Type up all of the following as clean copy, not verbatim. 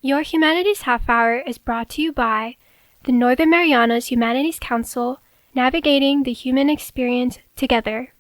Your Humanities Half Hour is brought to you by the Northern Marianas Humanities Council, navigating the human experience together.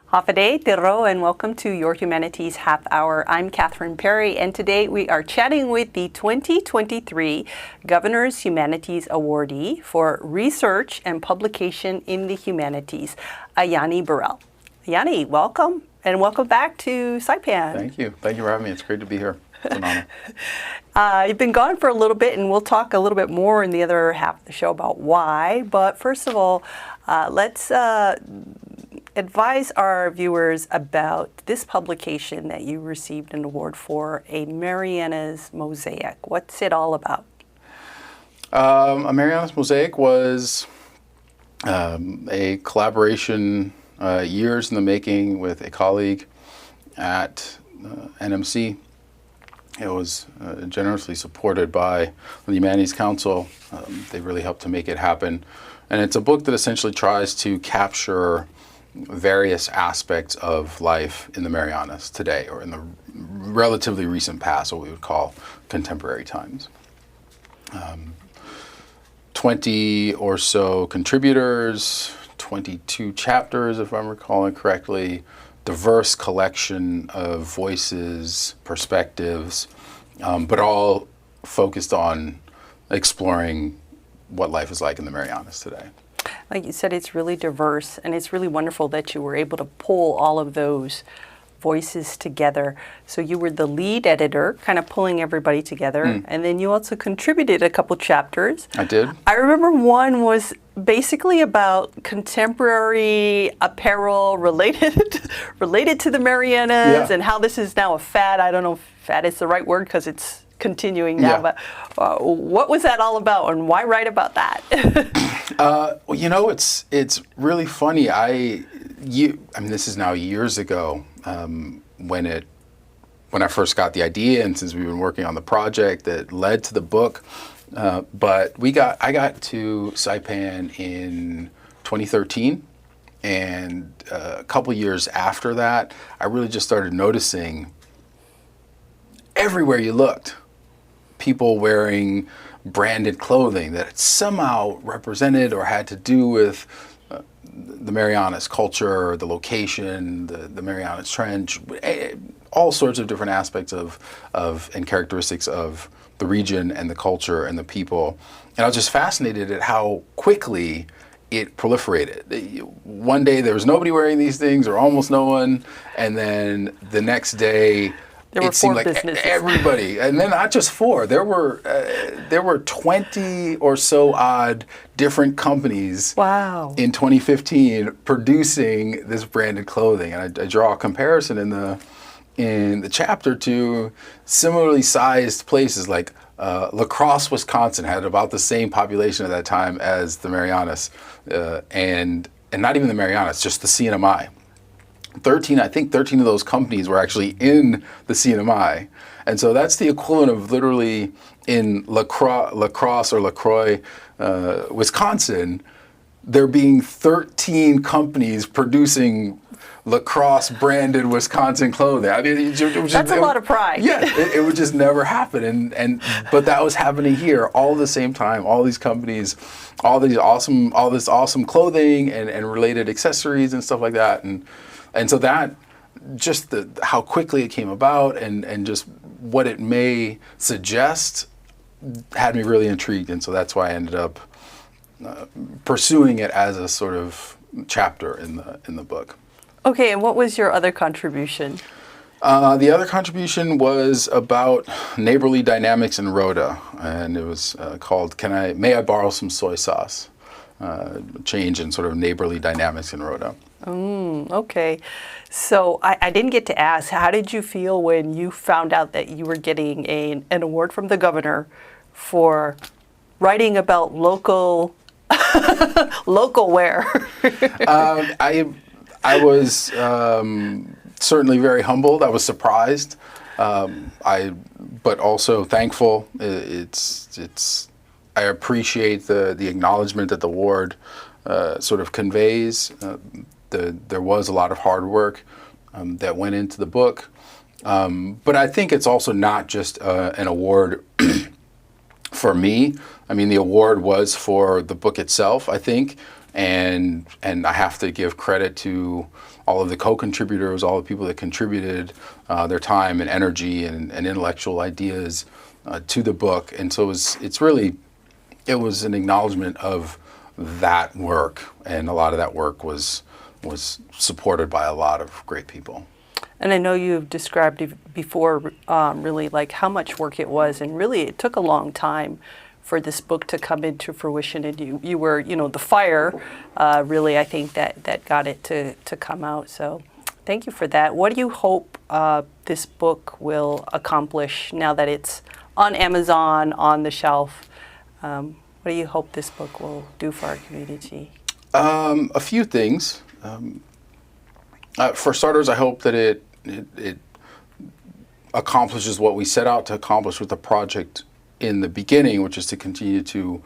Hafade Tiro, and welcome to your Humanities Half Hour. I'm Catherine Perry, and today we are chatting with the 2023 Governor's Humanities Awardee for Research and Publication in the Humanities, Ajani Burrell. Ajani, welcome, and welcome back to Saipan. Thank you. Thank you for having me. It's great to be here. It's an honor. You've been gone for a little bit, and we'll talk a little bit more in the other half of the show about why. But first of all, let's advise our viewers about this publication that you received an award for, a Marianas Mosaic. What's it all about? A Marianas Mosaic was a collaboration, years in the making, with a colleague at NMC. It was generously supported by the Humanities Council. They really helped to make it happen. And it's a book that essentially tries to capture various aspects of life in the Marianas today, or in the relatively recent past, what we would call contemporary times. 20 or so contributors, 22 chapters, if I'm recalling correctly, diverse collection of voices, perspectives, but all focused on exploring what life is like in the Marianas today. Like you said, it's really diverse, and it's really wonderful that you were able to pull all of those voices together. So you were the lead editor, kind of pulling everybody together, and then you also contributed a couple chapters. I did. I remember one was basically about contemporary apparel related to the Marianas, and how this is now a fad. I don't know if fad is the right word because it's continuing now, but what was that all about, and why write about that? Well, you know, it's really funny. I mean, this is now years ago when I first got the idea, and since we've been working on the project that led to the book. But I got to Saipan in 2013, and a couple years after that, I really just started noticing everywhere you looked, people wearing branded clothing that somehow represented or had to do with the Marianas culture, the location, the Marianas Trench, all sorts of different aspects of and characteristics of the region and the culture and the people. And I was just fascinated at how quickly it proliferated. One day there was nobody wearing these things, or almost no one, and then the next day it seemed like everybody, and then not just four. There were 20 or so odd different companies. Wow. In 2015 producing this branded clothing, and I draw a comparison in the chapter to similarly sized places like La Crosse, Wisconsin had about the same population at that time as the Marianas, and not even the Marianas, just the CNMI. 13 of those companies were actually in the CNMI. And so that's the equivalent of literally in La Crosse or LaCroix, Wisconsin, there being 13 companies producing La Crosse branded Wisconsin clothing. I mean, that's a lot of pride. Yeah, it would just never happen. But that was happening here all at the same time. All these companies, all this awesome clothing and related accessories and stuff like that. And so that, just how quickly it came about and just what it may suggest had me really intrigued. And so that's why I ended up pursuing it as a sort of chapter in the book. Okay, and what was your other contribution? The other contribution was about neighborly dynamics in Rhoda, and it was called May I Borrow Some Soy Sauce? Change in sort of neighborly dynamics in Rhoda. Okay. So I didn't get to ask, how did you feel when you found out that you were getting an award from the governor for writing about local where? I was certainly very humbled. I was surprised, but also thankful. I appreciate the acknowledgement that the award sort of conveys. There was a lot of hard work that went into the book, but I think it's also not just an award for me. I mean, the award was for the book itself, I think, and I have to give credit to all of the co-contributors, all the people that contributed their time and energy and intellectual ideas to the book. And so it was an acknowledgement of that work, and a lot of that work was supported by a lot of great people. And I know you've described it before, really like how much work it was, and really it took a long time for this book to come into fruition. And you were, the fire, really, I think that got it to come out. So thank you for that. What do you hope this book will accomplish now that it's on Amazon, on the shelf? What do you hope this book will do for our community? A few things. For starters, I hope that it accomplishes what we set out to accomplish with the project in the beginning, which is to continue to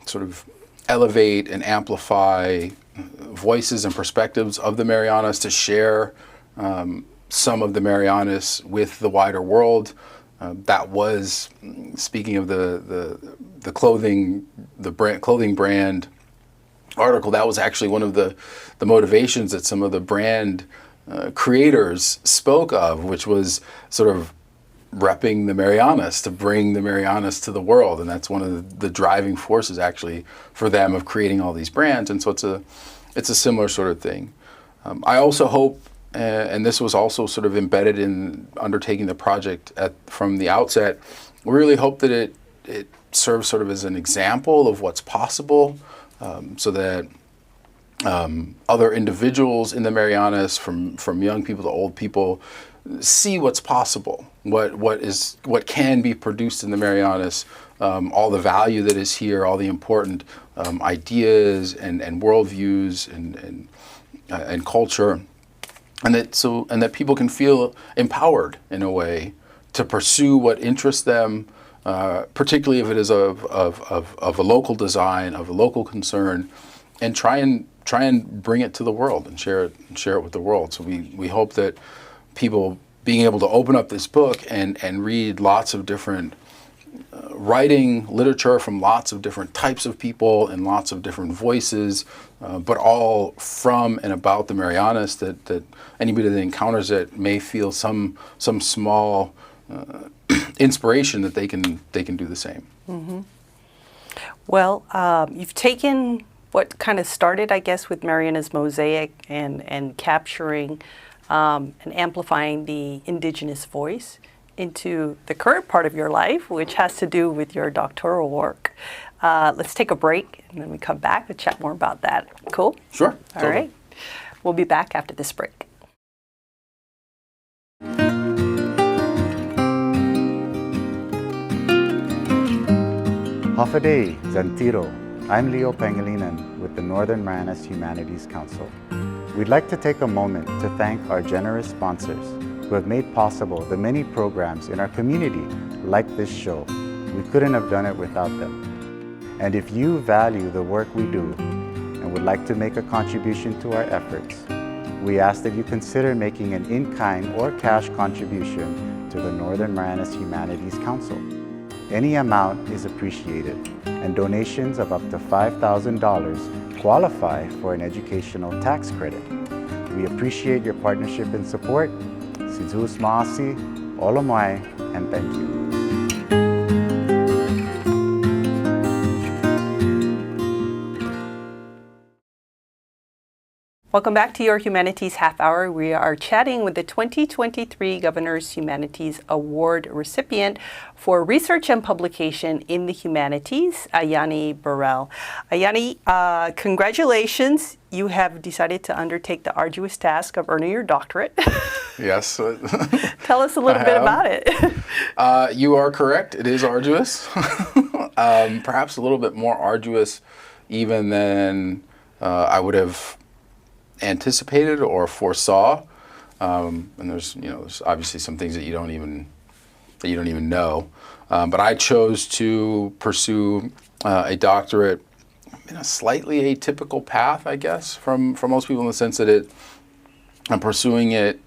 sort of elevate and amplify voices and perspectives of the Marianas, to share some of the Marianas with the wider world. That was, speaking of the clothing brand article, that was actually one of the motivations that some of the brand creators spoke of, which was sort of repping the Marianas, to bring the Marianas to the world. And that's one of the driving forces actually for them of creating all these brands. And so it's a similar sort of thing. I also hope, and this was also sort of embedded in undertaking the project from the outset, we really hope that it serves sort of as an example of what's possible, so that other individuals in the Marianas, from young people to old people, see what's possible, what can be produced in the Marianas, all the value that is here, all the important ideas and worldviews and culture, and that people can feel empowered in a way to pursue what interests them, particularly if it is of a local design, of a local concern, and try and bring it to the world and share it with the world. So we hope that people being able to open up this book and read lots of different writing, literature from lots of different types of people and lots of different voices, but all from and about the Marianas, that anybody that encounters it may feel some small inspiration that they can do the same. Mm-hmm. Well, you've taken what kind of started, I guess, with Marianas Mosaic and capturing and amplifying the indigenous voice into the current part of your life, which has to do with your doctoral work. Let's take a break, and then we come back to chat more about that. Cool? Sure. All right. We'll be back after this break. Hafaday, Zantiro. I'm Leo Pangilinan with the Northern Marianas Humanities Council. We'd like to take a moment to thank our generous sponsors who have made possible the many programs in our community like this show. We couldn't have done it without them. And if you value the work we do and would like to make a contribution to our efforts, we ask that you consider making an in-kind or cash contribution to the Northern Marianas Humanities Council. Any amount is appreciated, and donations of up to $5,000 qualify for an educational tax credit. We appreciate your partnership and support. Sidhus Maasi, Olomai, and thank you. Welcome back to your Humanities Half Hour. We are chatting with the 2023 Governor's Humanities Award recipient for research and publication in the humanities, Ajani Burrell. Ajani, congratulations. You have decided to undertake the arduous task of earning your doctorate. Yes. Tell us a little bit about it. You are correct. It is arduous. perhaps a little bit more arduous even than I would have anticipated or foresaw. And there's obviously some things that you don't even know. But I chose to pursue a doctorate in a slightly atypical path, I guess, from most people, in the sense that I'm pursuing it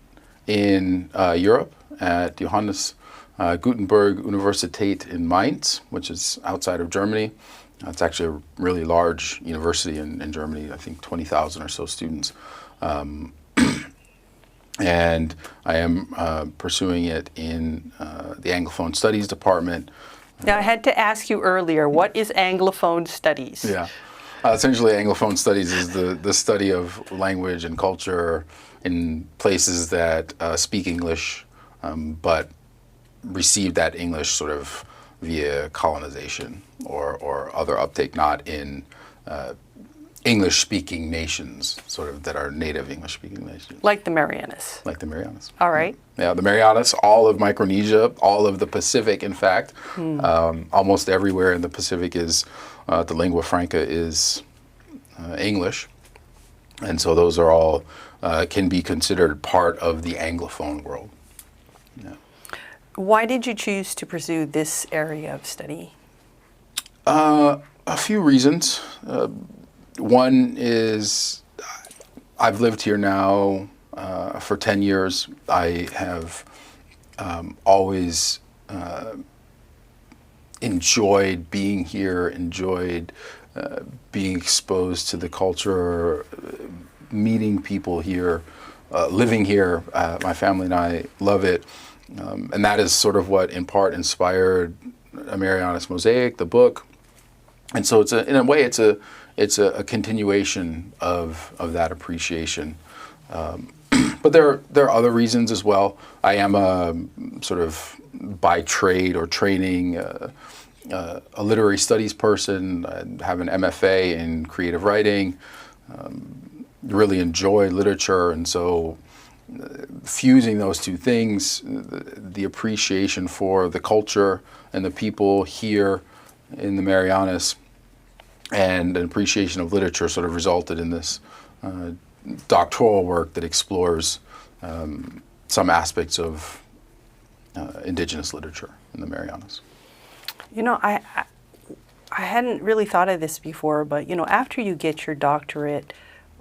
in Europe at Johannes Gutenberg Universität in Mainz, which is outside of Germany. It's actually a really large university in Germany, I think 20,000 or so students. And I am pursuing it in the Anglophone Studies department. Now, I had to ask you earlier, what is Anglophone Studies? Yeah. Essentially, Anglophone Studies is the study of language and culture in places that speak English, but receive that English sort of via colonization or other uptake, not in English-speaking nations, sort of, that are native English-speaking nations. Like the Marianas. Like the Marianas. All right. Yeah, the Marianas, all of Micronesia, all of the Pacific, in fact. Almost everywhere in the Pacific is, the lingua franca is English. And so those are all, can be considered part of the Anglophone world. Yeah. Why did you choose to pursue this area of study? A few reasons. One is I've lived here now for 10 years. I have always enjoyed being here, enjoyed being exposed to the culture, meeting people here, living here. My family and I love it. And that is sort of what, in part, inspired Marianas Mosaic, the book. And so in a way, it's a continuation of that appreciation. But there are other reasons as well. I am a sort of, by trade or training, a literary studies person. I have an MFA in creative writing. Really enjoy literature, and so fusing those two things, the appreciation for the culture and the people here in the Marianas, and an appreciation of literature, sort of resulted in this doctoral work that explores some aspects of indigenous literature in the Marianas. You know, I hadn't really thought of this before, but, you know, after you get your doctorate,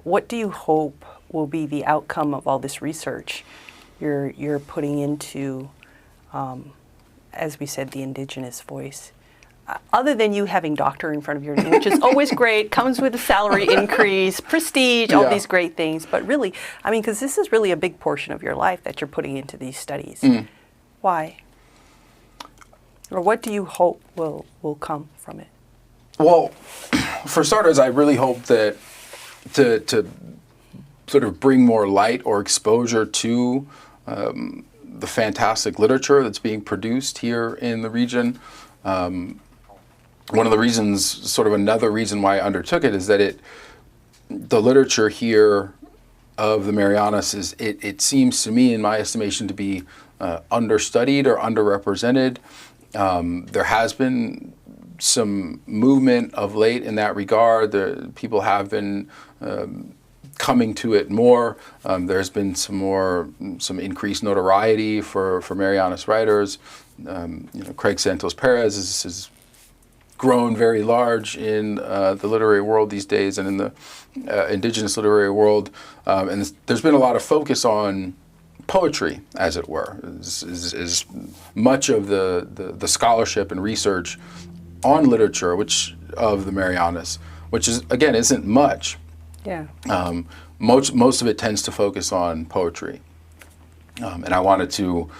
what do you hope will be the outcome of all this research you're putting into, as we said, the indigenous voice? Other than you having doctor in front of your name, which is always great, comes with a salary increase, prestige, all these great things. But really, I mean, because this is really a big portion of your life that you're putting into these studies. Why? Or what do you hope will come from it? Well, for starters, I really hope that to sort of bring more light or exposure to the fantastic literature that's being produced here in the region. One of the reasons, sort of another reason why I undertook it, is that the literature here of the Marianas it seems to me, in my estimation, to be understudied or underrepresented. There has been some movement of late in that regard. People have been coming to it more. There's been some increased notoriety for Marianas writers. Craig Santos Perez has grown very large in the literary world these days, and in the indigenous literary world. And there's been a lot of focus on poetry, as it were. Is much of the scholarship and research on literature, which of the Marianas, which is, again, isn't much. Yeah. Most of it tends to focus on poetry. And I wanted to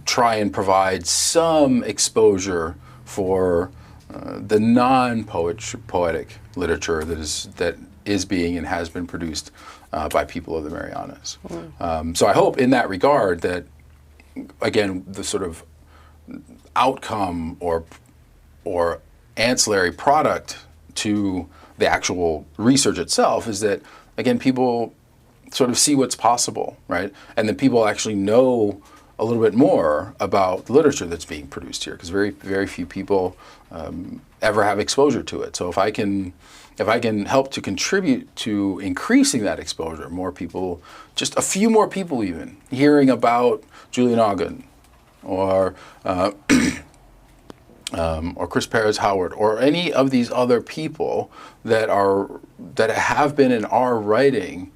try and provide some exposure for the non-poetic literature that is being and has been produced by people of the Marianas. So I hope in that regard that, again, the sort of outcome or ancillary product to the actual research itself is that, again, people sort of see what's possible, right? And that people actually know a little bit more about the literature that's being produced here, because very few people ever have exposure to it. So if I can help to contribute to increasing that exposure, more people, just a few more people even, hearing about Julian Ogden or Chris Perez Howard or any of these other people that have been and are writing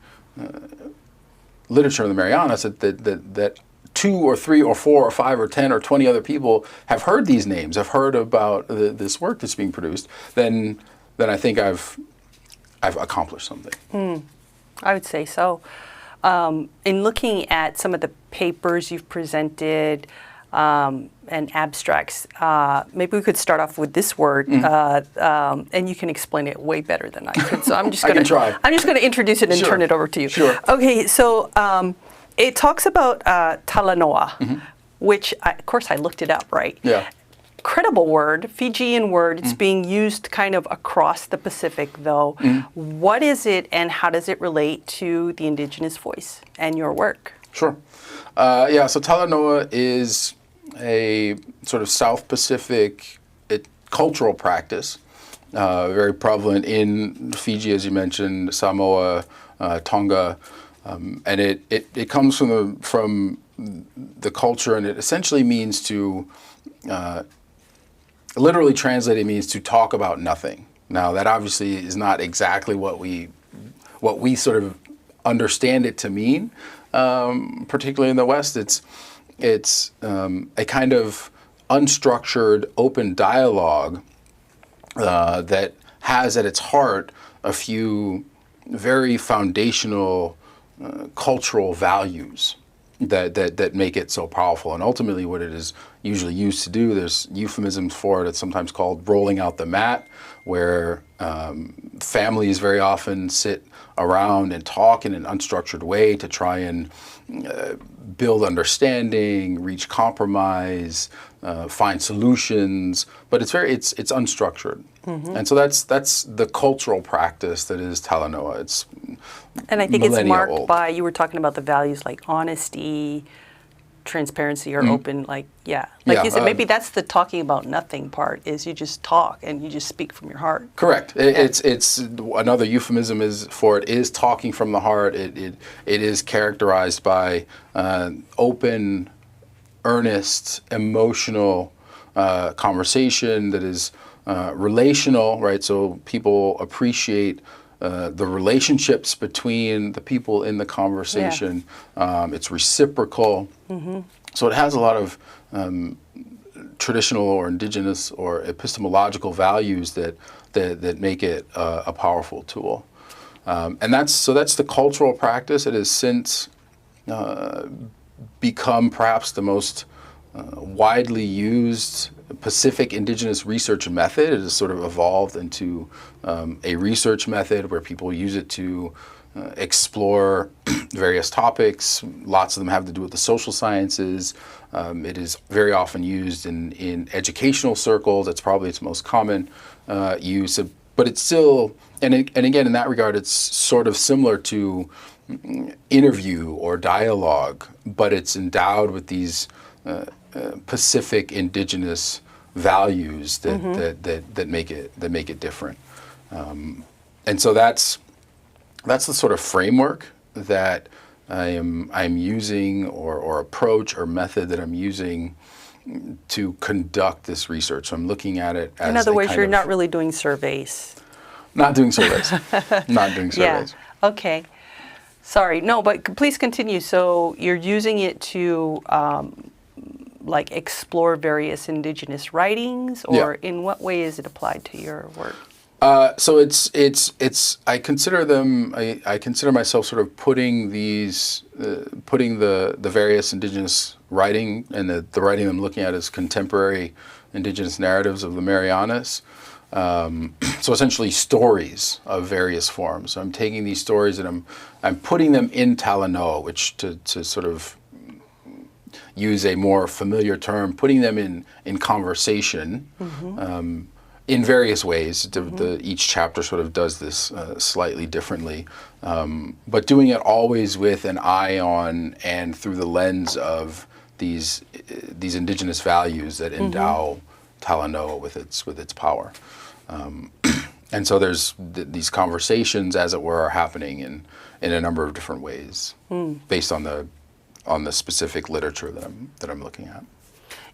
literature in the Marianas, that 2 or 3 or 4 or 5 or 10 or 20 other people have heard these names, have heard about this work that's being produced, then I think I've accomplished something. I would say so. In looking at some of the papers you've presented and abstracts, maybe we could start off with this word, and you can explain it way better than I could. So I'm just going to try. I'm just going to introduce it and turn it over to you. Sure. Okay. So it talks about talanoa, which of course I looked it up, right? Yeah. Incredible word, Fijian word. It's being used kind of across the Pacific, though. What is it, and how does it relate to the indigenous voice and your work? Sure. So talanoa is a sort of South Pacific cultural practice, very prevalent in Fiji, as you mentioned, Samoa, Tonga, and it comes from the culture, and it essentially means to literally translated, it means to talk about nothing. Now, that obviously is not exactly what we sort of understand it to mean, particularly in the West. It's a kind of unstructured, open dialogue that has at its heart a few very foundational cultural values that make it so powerful. And ultimately what it is usually used to do, there's euphemisms for it. It's sometimes called rolling out the mat, where families very often sit around and talk in an unstructured way to try and build understanding, reach compromise, find solutions, but it's unstructured. And so that's the cultural practice that is talanoa. And I think it's marked old. by, you were talking about the values like honesty, transparency, or open, you said, maybe that's the talking about nothing part, is you just talk and you just speak from your heart. Correct. It's another euphemism is talking from the heart. It is characterized by open, earnest, emotional conversation that is relational, right? So people appreciate the relationships between the people in the conversation. It's reciprocal. So it has a lot of traditional or indigenous or epistemological values that make it a powerful tool. And that's the cultural practice. It has since become perhaps the most widely used Pacific indigenous research method. It has sort of evolved into a research method where people use it to explore various topics. Lots of them have to do with the social sciences. It is very often used in educational circles. That's probably its most common use. But it's still, and again, in that regard, it's sort of similar to interview or dialogue, but it's endowed with these Pacific indigenous values that make it different, and so that's the sort of framework that I'm using or approach or method that I'm using to conduct this research. So I'm looking at it as, in other words, you're not really doing surveys. Not doing surveys. Not doing surveys. Yeah. Okay. Sorry. No, but please continue. So you're using it to explore various indigenous writings, or in what way is it applied to your work? So it's I consider myself sort of putting the various indigenous writing, and the writing I'm looking at is contemporary indigenous narratives of the Marianas. So essentially stories of various forms. So I'm taking these stories and I'm putting them in talanoa, which to sort of use a more familiar term, putting them in conversation in various ways. Each chapter sort of does this slightly differently, but doing it always with an eye on and through the lens of these indigenous values that endow Talanoa with its power. And so there's these conversations, as it were, are happening in a number of different ways, based on the specific literature that I'm looking at.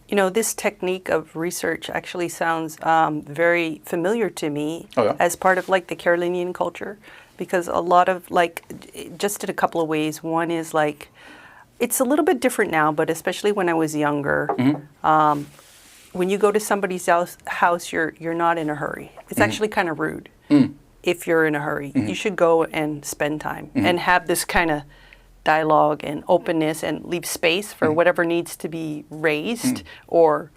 You know, this technique of research actually sounds very familiar to me as part of like the Carolinian culture, because a lot of just in a couple of ways. One is like, it's a little bit different now, but especially when I was younger, when you go to somebody's house, you're not in a hurry. It's actually kind of rude if you're in a hurry. You should go and spend time and have this kind of dialogue and openness and leave space for whatever needs to be raised, or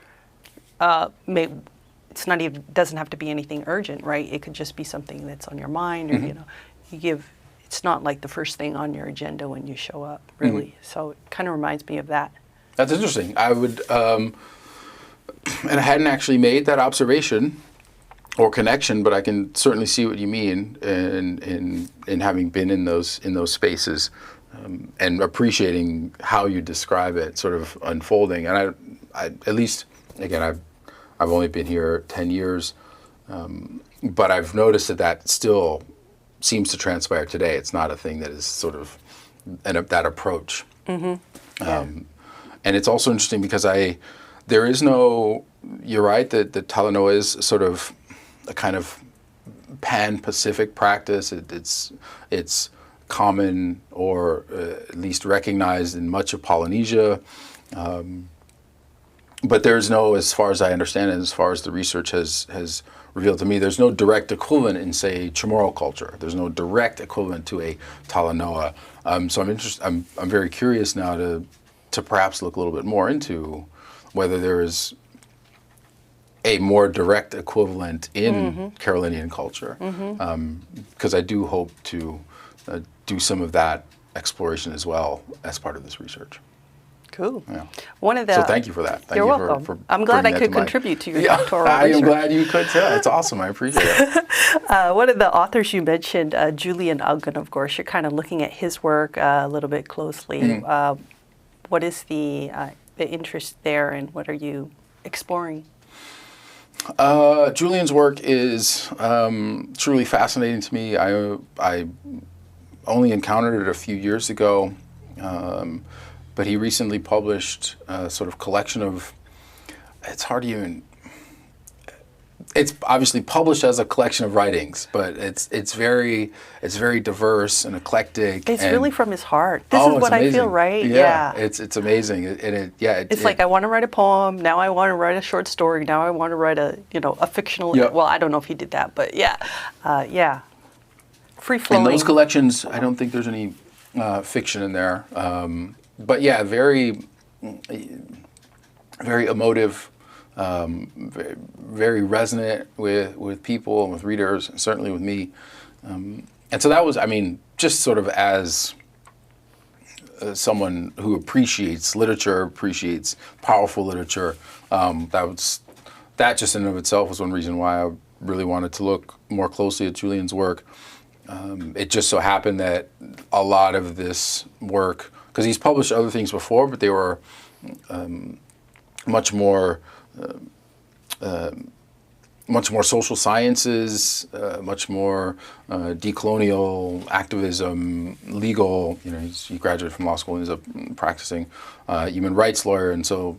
it's not even, doesn't have to be anything urgent, right? It could just be something that's on your mind, or you give. It's not like the first thing on your agenda when you show up, really. So it kind of reminds me of that. That's interesting. I would, and I hadn't actually made that observation or connection, but I can certainly see what you mean in having been in those spaces. And appreciating how you describe it sort of unfolding. And I at least, again, I've only been here 10 years, but I've noticed that still seems to transpire today. It's not a thing that is sort of that approach. And it's also interesting because there is no, you're right, that Talanoa is sort of a kind of pan-Pacific practice. It's common, or at least recognized in much of Polynesia. But there's no, as far as I understand it, as far as the research has revealed to me, there's no direct equivalent in, say, Chamorro culture. There's no direct equivalent to a Talanoa. So I'm very curious now to perhaps look a little bit more into whether there is a more direct equivalent in Carolinian culture, because I do hope to do some of that exploration as well as part of this research. Cool. Yeah. So thank you for that. You're welcome. For I'm glad I could contribute to your doctoral research. I am glad you could too. It's awesome. I appreciate it. One of the authors you mentioned, Julian Uggan, of course, you're kind of looking at his work a little bit closely. What is the interest there, and what are you exploring? Julian's work is truly fascinating to me. I only encountered it a few years ago, but he recently published a sort of collection of, it's hard to even, it's obviously published as a collection of writings, but it's very diverse and eclectic. It's really from his heart. This is what amazing. I feel, right? Yeah. It's amazing. It's like, I want to write a poem, now I want to write a short story, now I want to write a fictional, well, I don't know if he did that, but free flowing. In those collections, I don't think there's any fiction in there. But yeah, very emotive, very resonant with people and with readers, and certainly with me. And so that was, just sort of as someone who appreciates literature, appreciates powerful literature, that just in and of itself was one reason why I really wanted to look more closely at Julian's work. It just so happened that a lot of this work, because he's published other things before, but they were much more social sciences, much more decolonial activism, legal. He graduated from law school and ended up practicing human rights lawyer, and so.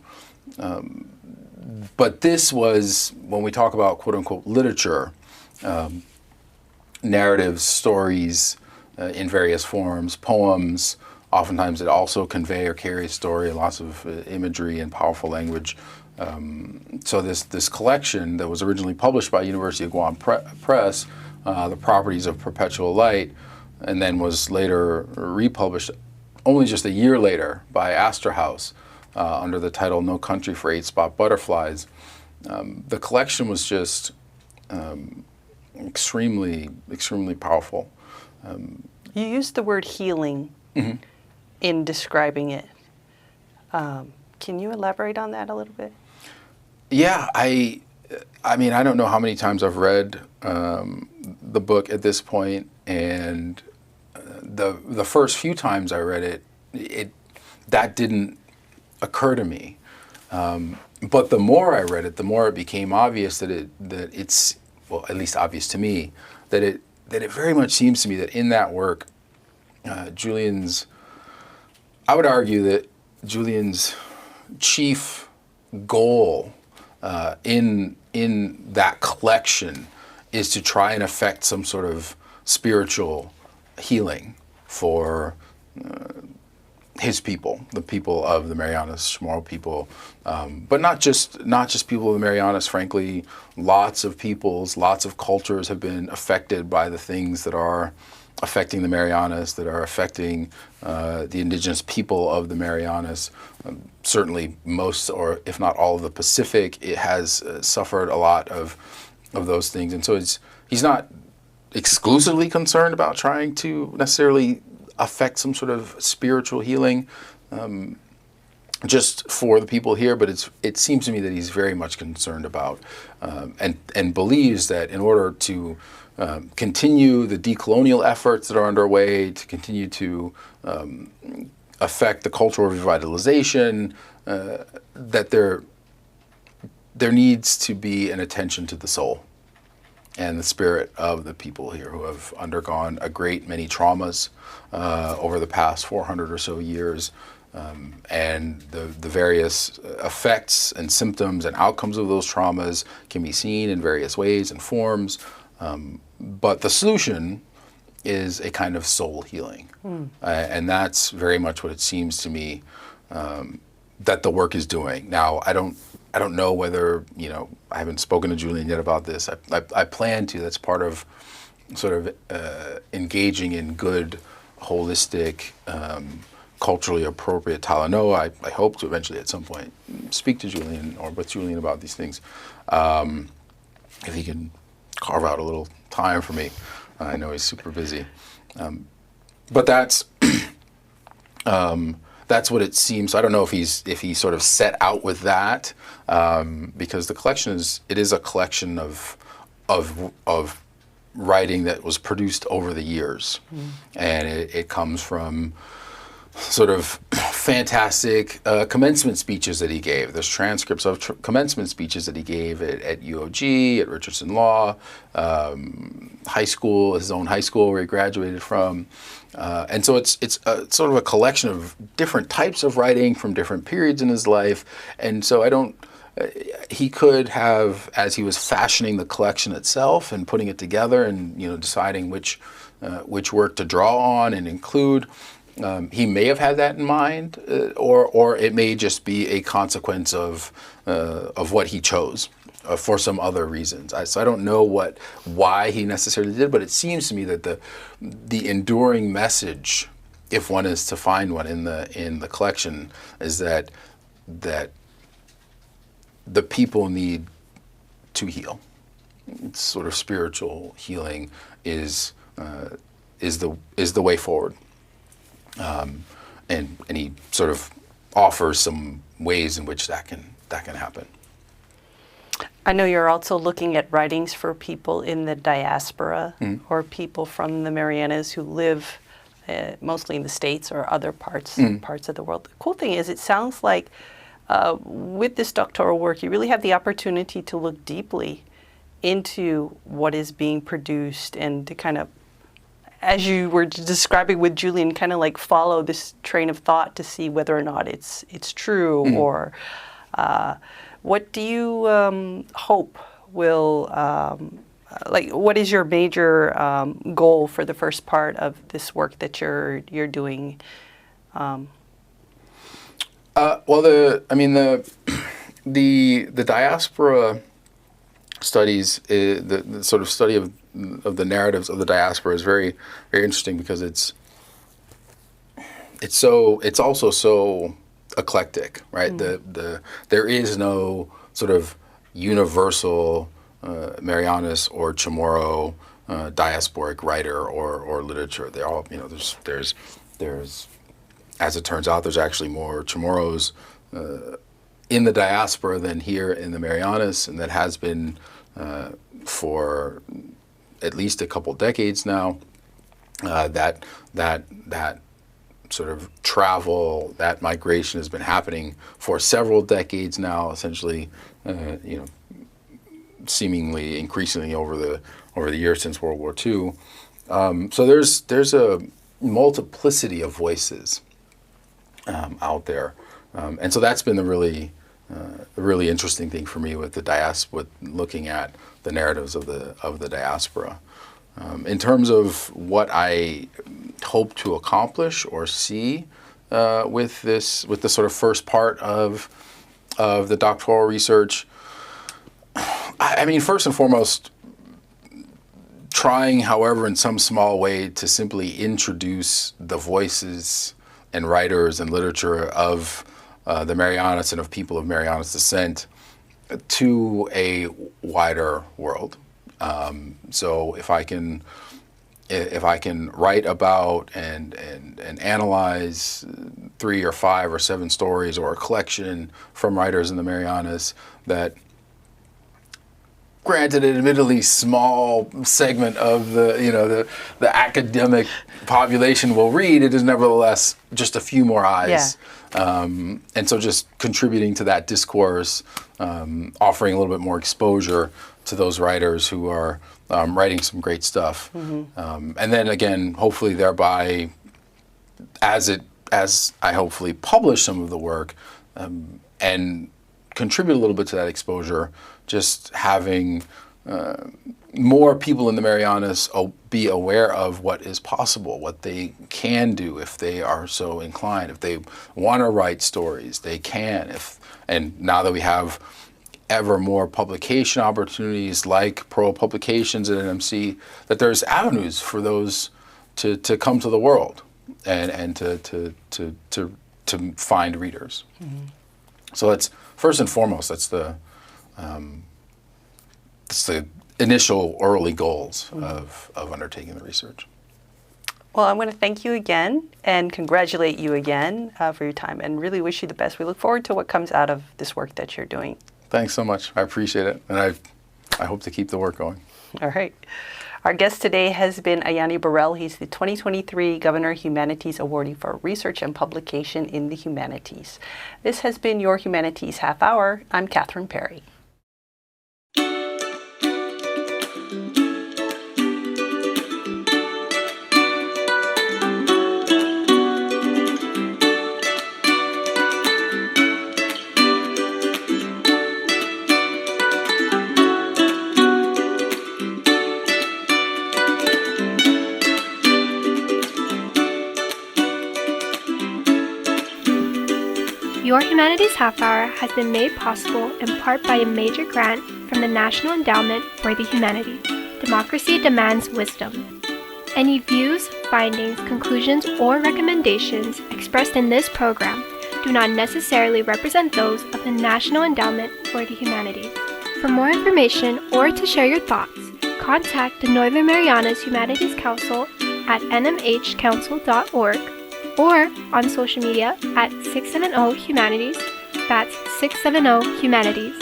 But this was, when we talk about quote unquote literature, narratives, stories in various forms, poems. Oftentimes it also convey or carry a story, lots of imagery and powerful language. So this collection that was originally published by University of Guam Press, The Properties of Perpetual Light, and then was later republished only just a year later by Astor House under the title No Country for Eight-Spot Butterflies. The collection was just extremely powerful. You used the word healing in describing it. Can you elaborate on that a little bit? Yeah, I don't know how many times I've read the book at this point, and the first few times I read it that didn't occur to me. But the more I read it, the more it became obvious that it's, well, at least obvious to me, that it very much seems to me that in that work, Julian's, I would argue that Julian's chief goal in that collection is to try and affect some sort of spiritual healing for his people, the people of the Marianas, Chamorro people, but not just people of the Marianas. Frankly, lots of peoples, lots of cultures have been affected by the things that are affecting the Marianas, that are affecting the indigenous people of the Marianas. Certainly most, or if not all of the Pacific, it has suffered a lot of those things. And so he's not exclusively concerned about trying to necessarily affect some sort of spiritual healing just for the people here, but it seems to me that he's very much concerned about and believes that in order to continue the decolonial efforts that are underway, to continue to affect the cultural revitalization, that there needs to be an attention to the soul and the spirit of the people here who have undergone a great many traumas over the past 400 or so years, and the various effects and symptoms and outcomes of those traumas can be seen in various ways and forms, but the solution is a kind of soul healing. And that's very much what it seems to me that the work is doing. Now, I don't know whether, I haven't spoken to Julian yet about this. I plan to. That's part of sort of engaging in good, holistic, culturally appropriate Talanoa. I hope to eventually at some point speak to Julian or with Julian about these things. If he can carve out a little time for me. I know he's super busy. But that's what it seems. I don't know if he sort of set out with that, because the collection is a collection of writing that was produced over the years, and it comes from sort of fantastic commencement speeches that he gave. There's transcripts of commencement speeches that he gave at UOG, at Richardson Law, high school, his own high school where he graduated from. And so it's sort of a collection of different types of writing from different periods in his life. And so he could have, as he was fashioning the collection itself and putting it together and deciding which work to draw on and include, he may have had that in mind, or it may just be a consequence of what he chose for some other reasons. So I don't know why he necessarily did, but it seems to me that the enduring message, if one is to find one in the collection, is that the people need to heal. It's sort of spiritual healing is the way forward. And he sort of offers some ways in which that can happen. I know you're also looking at writings for people in the diaspora or people from the Marianas who live mostly in the States or other parts of the world. The cool thing is it sounds like with this doctoral work you really have the opportunity to look deeply into what is being produced and to kind of, as you were describing with Julian, kind of like follow this train of thought to see whether or not it's true or what do you hope will, what is your major goal for the first part of this work that you're doing? Well, the diaspora studies, the sort of study of the narratives of the diaspora is very, very interesting because it's also so eclectic, right? There is no sort of universal Marianas or Chamorro diasporic writer or literature. They all, there's as it turns out, there's actually more Chamorros in the diaspora than here in the Marianas, and that has been for at least a couple decades now. That sort of travel, that migration has been happening for several decades now, essentially, seemingly increasingly over the years since World War II. So there's a multiplicity of voices out there, and so that's been the really interesting thing for me with the with looking at the narratives of the diaspora. In terms of what I hope to accomplish or see with the sort of first part of the doctoral research, I mean, first and foremost, trying, however, in some small way, to simply introduce the voices and writers and literature of the Marianas and of people of Marianas descent to a wider world. So if I can write about and analyze 3 or 5 or 7 stories or a collection from writers in the Marianas that, granted, an admittedly small segment of the academic population will read, it is nevertheless just a few more eyes. Yeah. And so just contributing to that discourse, offering a little bit more exposure to those writers who are writing some great stuff. Mm-hmm. And then again, hopefully thereby, as I hopefully publish some of the work and contribute a little bit to that exposure, just having more people in the Marianas be aware of what is possible, what they can do if they are so inclined. If they want to write stories, they can. And now that we have ever more publication opportunities like Pro Publications at NMC, that there's avenues for those to come to the world and to find readers. Mm-hmm. So that's first and foremost, that's the initial early goals of undertaking the research. Well, I want to thank you again and congratulate you again for your time and really wish you the best. We look forward to what comes out of this work that you're doing. Thanks so much. I appreciate it. And I hope to keep the work going. All right. Our guest today has been Ajani Burrell. He's the 2023 Governor Humanities Awardee for Research and Publication in the Humanities. This has been your Humanities Half Hour. I'm Catherine Perry. Your Humanities Half Hour has been made possible in part by a major grant from the National Endowment for the Humanities. Democracy demands wisdom. Any views, findings, conclusions, or recommendations expressed in this program do not necessarily represent those of the National Endowment for the Humanities. For more information or to share your thoughts, contact the Northern Marianas Humanities Council at nmhcouncil.org or on social media at 670 Humanities. That's 670 Humanities.